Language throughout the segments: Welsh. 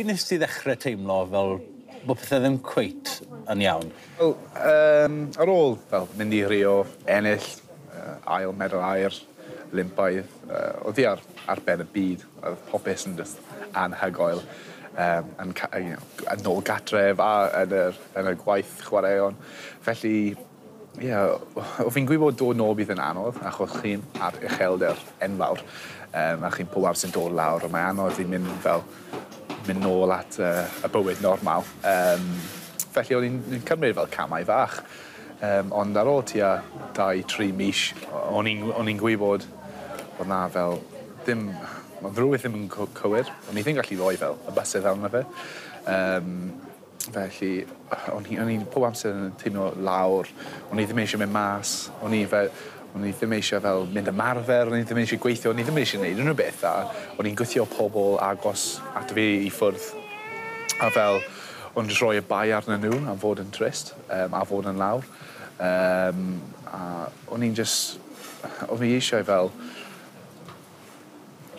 Nes ti ddechrau teimlo fel bod pethau ddim cweit yn iawn? Wel, ar ôl mynd i Rio, ennill, ail medal air, Olympaidd, oedd hi ar ben y byd, oedd popeth yn just anhygoel, yn ôl gatref a yn y gwaith chwaraeon. Felly, o fi'n gwybod dod nôl bydd yn anodd, achos chi'n ar Iselder enfawr, a chi'n pob sy'n dod lawr, a mae anodd i mynd nôl at y bywyd normal. Felly o'n i'n cymryd fel camau fach. Ond ar ôl tua 2-3 mis, o'n i'n gwybod bod na fel mae rhywbeth ddim yn cywir. O'n i ddim gallu rhoi fel y bysedd fel yna fe. Felly, o'n i'n pob amser yn teimlo lawr. O'n i ddim eisiau mynd mas. O'n i ddim eisiau fel mynd ymarfer. O'n i ddim eisiau gweithio. O'n i ddim eisiau gwneud unrhyw beth. O'n i'n gwthio pobl agos at fi i ffwrdd. A fel, o'n i'n rhoi y bai arnyn nhw am fod yn trist a fod yn lawr. A o'n i eisiau fel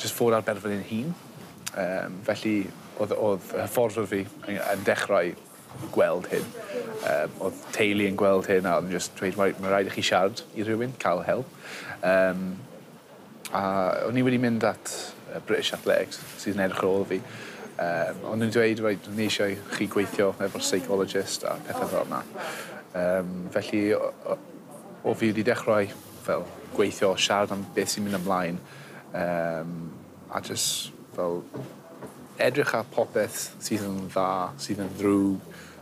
just fod ar berfyn yn hun. Felly, oedd hyfforddwr fi yn dechrau gweld hyn. Oedd teulu yn gweld hyn a oedd yn just dweud, mae rhaid i chi siarad i rhywun, cael help. A o'n i wedi mynd at British Athletics sydd yn edrych ar ôl fi. Ond nhw'n dweud, ni eisiau chi gweithio efo'r psychologist a pethau fel yna. Felly, o fi wedi dechrau fel gweithio, siarad am beth sy'n mynd ymlaen. A just fel edrych ar popeth sydd yn dda, sydd yn ddrwg,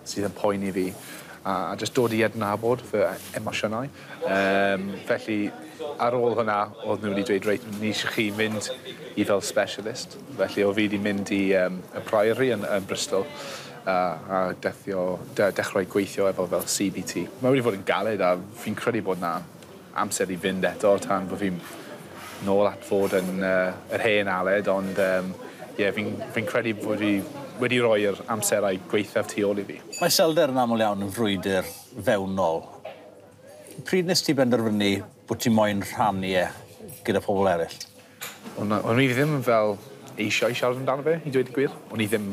sydd yn poeni fi. A just dod i adnabod fy emosiynau. Felly, ar ôl hwnna, oedd nhw wedi dweud, reit, ni eisiau chi mynd i fel specialist. Felly, o fi wedi mynd i y Priory yn Bristol a dechrau gweithio efo fel CBT. Mae wedi fod yn galed a fi'n credu bod na amser i fynd eto tan bod fi'n nôl at fod yn yr hen Aled, ond fi'n credu bod fi wedi rhoi'r amserau gweithaf tu ôl i fi. Mae Iselder yn aml iawn yn frwydr fewnol. Pryd nes ti benderfynu bod ti moyn rhannu gyda pobl eraill? O'n i ddim fel eisiau siarad amdano fe, i dweud y gwir. O'n i ddim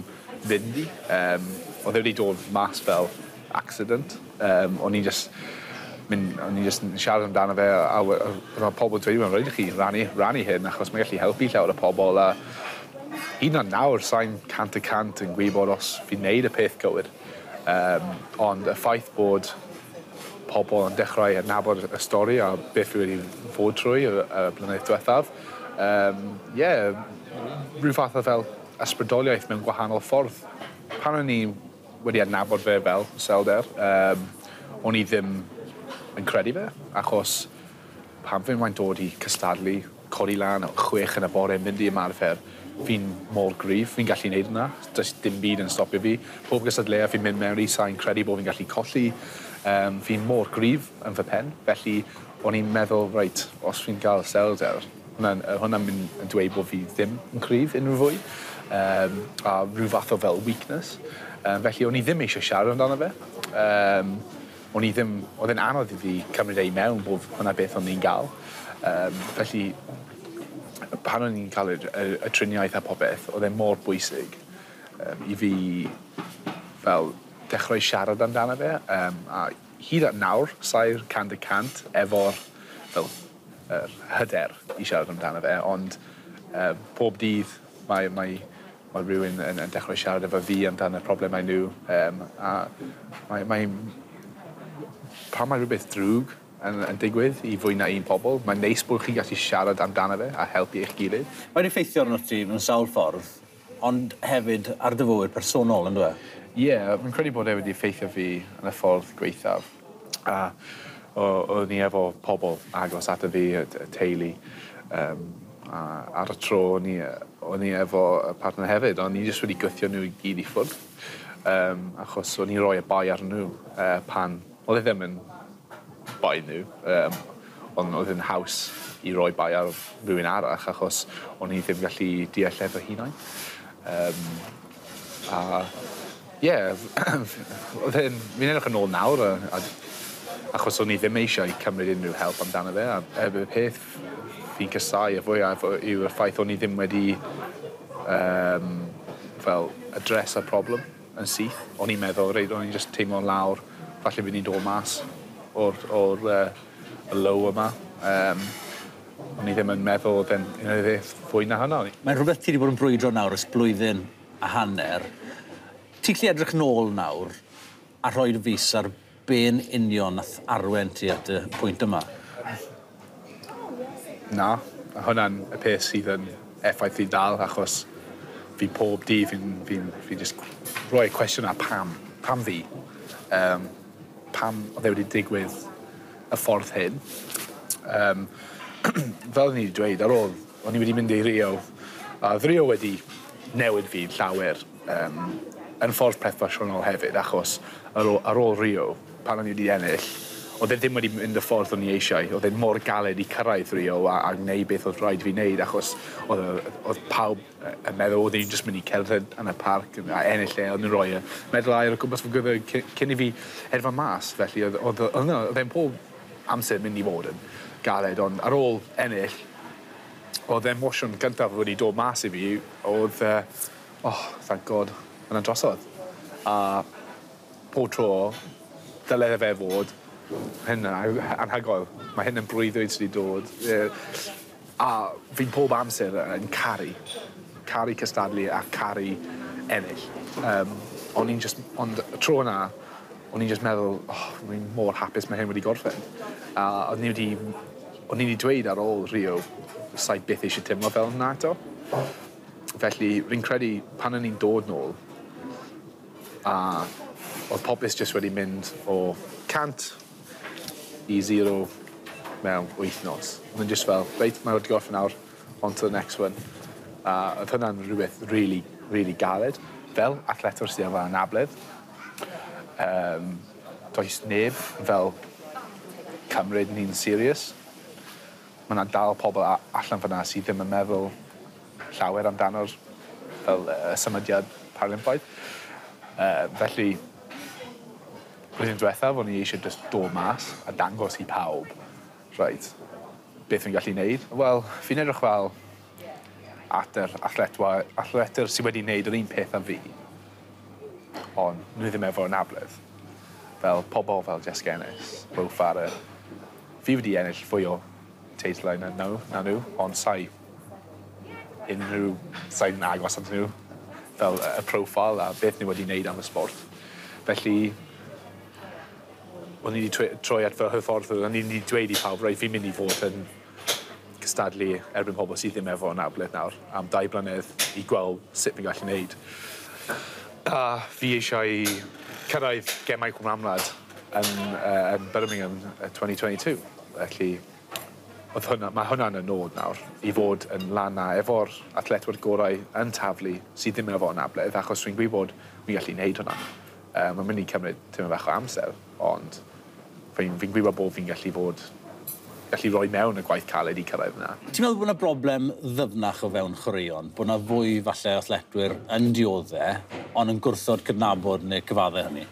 fynd i. Oedd wedi dod mas fel accident. O'n i just yn siarad amdano fe a roedd pobl dweud, mae'n rhaid i chi rannu hyn achos mae'n gallu helpu llawer o pobl. Hyd yn nawr, sa'n 100% yn gwybod os fi'n neud y peth gywir. Ond y ffaith bod pobl yn dechrau adnabod y stori a beth fi wedi fod trwy y blynedd diwethaf, rhyw fath o fel ysbrydoliaeth mewn gwahanol ffordd. Pan o'n i wedi adnabod fe fel Iselder, o'n i ddim yn credu fe, achos pan fi'n wain dod i cystadlu, codi lan o 6 yn y bore, mynd i ymarfer, fi'n mor gryf, fi'n gallu neud yna. Does dim byd yn stopio fi. Pob gystadleuaeth fi'n mynd mewn i, sa'n credu bod fi'n gallu colli. Fi'n mor gryf yn fy pen, felly o'n i'n meddwl, reit, os fi'n gael Iselder, hwnna'n mynd yn dweud bod fi ddim yn cryf unrhyw fwy, a rhyw fath o fel weakness. Felly o'n i ddim eisiau siarad amdano fe. Oedd e'n anodd i fi cymryd ei mewn bod hwnna beth o'n i'n gael. Felly, pan o'n i'n cael y triniaeth a popeth, oedd e'n mor bwysig i fi fel dechrau siarad amdano fe. A hyd at nawr, sa'r 100% efo'r fel hyder i siarad amdano fe, ond pob dydd mae rhywun yn dechrau siarad efo fi amdano problemau nhw. Pan mae rhywbeth drwg yn digwydd i fwy na un pobl, mae'n neis bod chi'n gallu siarad amdano fe a helpu eich gilydd. Mae'n effeithio arno ti mewn sawl ffordd, ond hefyd ar dy fywyd personol, ynddo e? Fi'n credu bod e wedi effeithio fi yn y ffordd gweithaf. O'n i efo pobl agos at fi, y teulu. Ar y tro, o'n i efo partner hefyd, ond ni jyst wedi gwythio nhw i gyd i ffwrdd. Achos o'n i roi y bai ar nhw pan oedd e ddim yn bai nhw, ond oedd yn haws i roi bai ar rhywun arall achos o'n i ddim gallu deall efo hunain. Fi'n edrych yn ôl nawr achos o'n i ddim eisiau cymryd unrhyw help amdano fe. A y peth fi'n casau y fwyaf yw'r ffaith o'n i ddim wedi fel adres y problem yn syth. O'n i'n meddwl, reit, o'n i'n just teimlo'n lawr, falle fydd ni'n dod mas o'r y low yma. O'n i ddim yn meddwl oedd e'n fwy na hynna. Mae'n rhywbeth ti wedi bod yn brwydro nawr ys blwyddyn a hanner. Ti'n gallu edrych nôl nawr a rhoi'r fus ar be'n union nath arwen ti at y pwynt yma? Na, hwnna'n y peth sydd yn effaith i dal, achos fi pob dydd fi'n just rhoi cwestiwn ar pam. Pam fi? Pam oedd e wedi digwydd y ffordd hyn? Fel ni wedi dweud, ar ôl, o'n i wedi mynd i Rio, a Rio wedi newid fi'n llawer yn ffordd proffesiynol hefyd, achos ar ôl Rio, pan o'n i wedi ennill, oedd e ddim wedi mynd y ffordd o'n i eisiau. Oedd e mor galed i cyrraedd Rio a gwneud beth oedd rhaid fi wneud, achos oedd pawb yn meddwl oedd e'n just mynd i cerdded yn y parc a ennill lle, oedd nhw'n rhoi y meddwl air o gwmpas fy gyfer cyn i fi hedfa mas. Felly oedd e'n pob amser mynd i fod yn galed, ond ar ôl ennill, oedd emosiwn gyntaf wedi dod mas i fi, oedd, thank God, yna'n drosodd. A pob tro, dylai fe fod, hyn yn anhygoel. Mae hyn yn brwyddwyd sydd wedi dod. A fi'n pob amser yn caru cystadlu a caru ennill. Ond y tro yna, o'n i'n just meddwl, fi'n mor hapus mae hyn wedi gorffen. A o'n i wedi dweud ar ôl Rio, sa'i byth eisiau teimlo fel yna eto. Felly, fi'n credu pan o'n i'n dod nôl, a oedd popeth just wedi mynd o 100 i 0 mewn 8 nos. Oedd yn just fel, reit, mae wedi gorffen nawr, on to the next one. A oedd hwnna'n rhywbeth really, really galed. Fel athletwr sydd efo anabledd, does neb fel cymryd ni'n serious. Mae yna dal pobl allan fyna sydd ddim yn meddwl llawer amdano'r fel symudiad Paralympaidd. Felly, blwyddyn diwethaf, o'n i eisiau just dod mas a dangos i pawb, right, beth fi'n gallu neud. Wel, fi'n edrych fel at yr athletwr sydd wedi wneud yr un peth â fi, ond nhw ddim efo anabledd. Fel pobl fel Jessica Ennis, Will Farrer. Fi wedi ennill fwy o teitlau na nhw, ond sa'n agos at nhw fel y profil a beth nhw wedi wneud am y sport. Felly, o'n i wedi troi at fy hyffordd, o'n i wedi dweud i pawb, rhaid fi'n mynd i fod yn cystadlu erbyn pobl sydd ddim efo anabledd nawr am 2 blynedd i gweld sut fi'n gallu wneud. A fi eisiau cyrraedd gemau cwmramlad yn Birmingham 2022. Felly, mae hwnna'n y nod nawr i fod yn lan na efo'r athletwyr gorau yn taflu sydd ddim efo anabledd, achos fi'n gwybod fi'n gallu wneud hwnna. Mae'n mynd i cymryd tyma bach o amser, ond fi'n gwybod bod fi'n gallu rhoi mewn y gwaith caled i cyrraedd yna. Ti'n meddwl bod yna broblem ddyfnach o fewn chwaraeon? Bod yna fwy falle athletwyr yn dioddef, ond yn gwrthod cydnabod neu cyfaddau hynny?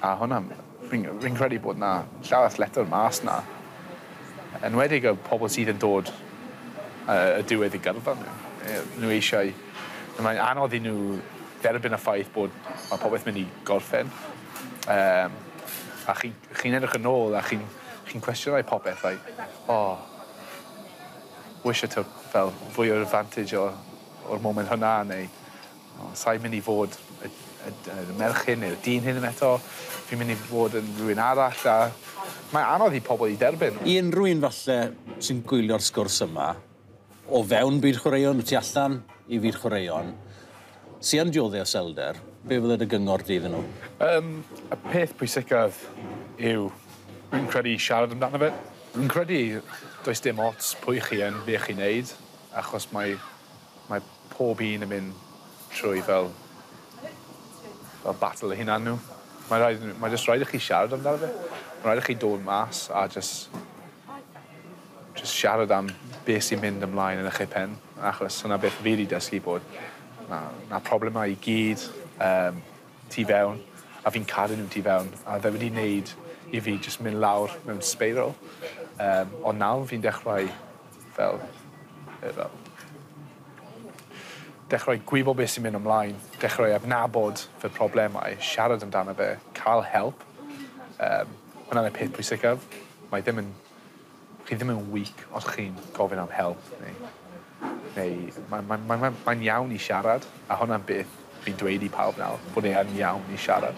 A hwnna, fi'n credu bod yna llawer athletwyr mas yna. Enwedig y pobl sydd yn dod y diwedd i gyrfa nhw. Nhw eisiau... Mae'n anodd i nhw derbyn y ffaith bod mae popeth mynd i gorffen. A chi'n edrych yn ôl a chi'n cwestiynau popeth, wish it fel fwy o'r advantage o'r moment hwnna, neu sa'n mynd i fod y merchyn neu'r dyn hyn yn eto, fi'n mynd i fod yn rhywun arall, a mae'n anodd i pobl i derbyn. I unrhyw un falle sy'n gwylio'r sgwrs yma, o fewn byd chwaraeon, tu allan i fyd chwaraeon, sy'n dioddef o Iselder, be fydde dy gyngor di iddyn nhw? Y peth pwysicaf yw, fi'n credu siarad amdano fe. Fi'n credu does dim ots pwy chi yn, be chi'n neud, achos mae pob un yn mynd trwy fel battle y hunan nhw. Mae jyst rhaid i chi siarad amdano fe. Mae rhaid i chi dod mas a just siarad am beth sy'n mynd ymlaen yn eich pen, achos hwnna beth fi wedi dysgu bod na problemau i gyd tu fewn, a fi'n cadw nhw tu fewn, a fe wedi wneud i fi just mynd lawr mewn spiral. Ond nawr fi'n dechrau fel dechrau gwybod beth sy'n mynd ymlaen, dechrau adnabod fy problemau, siarad amdano fe, cael help. Hwna'n y peth pwysicaf. Chi ddim yn weak os chi'n gofyn am help. Mae'n iawn i siarad, a hwnna'n beth fi'n dweud i pawb nawr, bod e'n iawn i siarad.